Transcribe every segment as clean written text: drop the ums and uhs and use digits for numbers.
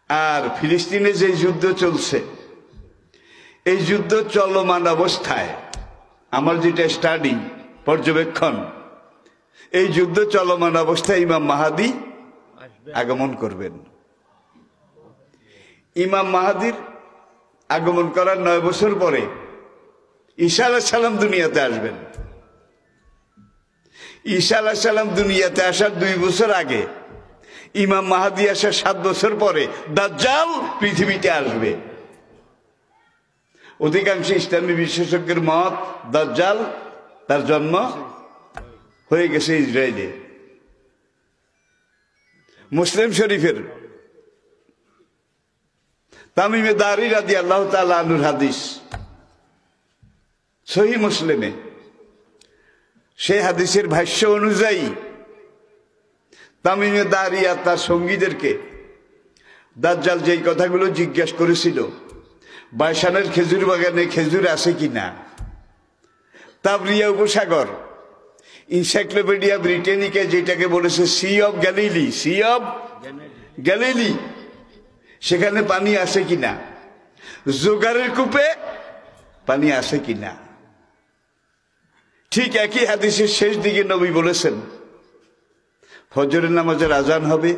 আর ফিলিস্তিনে যে যুদ্ধ চলছে, এই যুদ্ধ চলমান অবস্থায় আমার যেটা স্টাডি পর্যবেক্ষণ, এই যুদ্ধ চলমান অবস্থায় ইমাম মাহাদি আগমন করবেন। ইমাম মাহাদির আগমন করার 9 বছর পরে ঈসা আলাইহিস সালাম দুনিয়াতে আসবেন। ঈসা আলাইহিস সালাম দুনিয়াতে আসার 2 বছর আগে, ইমাম মাহাদি আসার 7 বছর পরে দাজ্জাল পৃথিবীতে আসবে। অধিকাংশ ইসলামী বিশেষজ্ঞের মত, দাজ্জাল তার জন্ম হয়ে গেছে ইসরায়েলে। মুসলিম শরীফের তামিমে দারি রাদিয়াল্লাহু তাআলা আনহুর হাদিস, সহিহ মুসলিমে, সেই হাদিসের ভাষ্য অনুযায়ী তামিমে দারি আর তার সঙ্গীদেরকে দাজ্জাল যেই কথাগুলো জিজ্ঞাসা করেছিল, বাইশানের খেজুর বাগানে খেজুর আছে কিনা, তাবরিয়া উপসাগর, ইনসাইক্লোপিডিয়া ব্রিটানিকা যেটাকে বলেছে sea of Galilee, sea of Galilee, সেখানে পানি আছে কিনা, জোগাড়ের কূপে পানি আছে কিনা। ঠিক একই হাদিসের শেষ দিকে নবী বলেছেন, ফজরের নামাজের আজান হবে,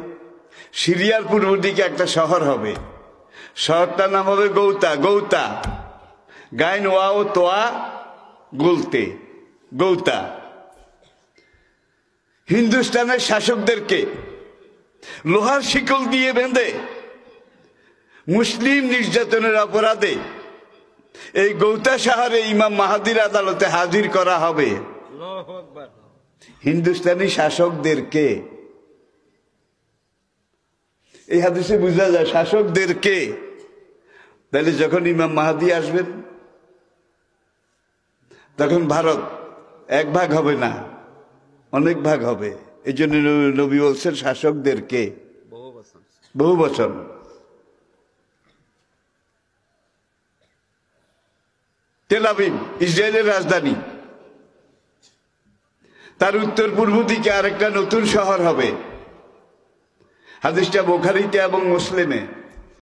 সিরিয়ার পূর্ব দিকে একটা শহর হবে, শহরটার নাম হবে গৌতা। গৌতা, গাইন ওয়া ও তোয়া গুলতে, গৌতা। হিন্দুস্তানের শাসকদেরকে লোহার শিকল দিয়ে বেঁধে মুসলিম নির্যাতনের অপরাধে এই গৌতা শহরে ইমাম মাহাদির আদালতে হাজির করা হবে। হিন্দুস্তানি শাসকদেরকে, এই হাদিসে বোঝা যায় শাসকদেরকে। তাহলে যখন ইমাম মাহাদি আসবেন, তখন ভারত 1 ভাগ হবে না, অনেক ভাগ হবে। এই জন্য নবী বলছেন শাসকদেরকে, বহু বচন। তেল আবিব ইসরায়েলের রাজধানী, তার উত্তর পূর্ব দিকে আরেকটা নতুন শহর হবে। হাদিসটা বুখারীতে এবং মুসলিমে।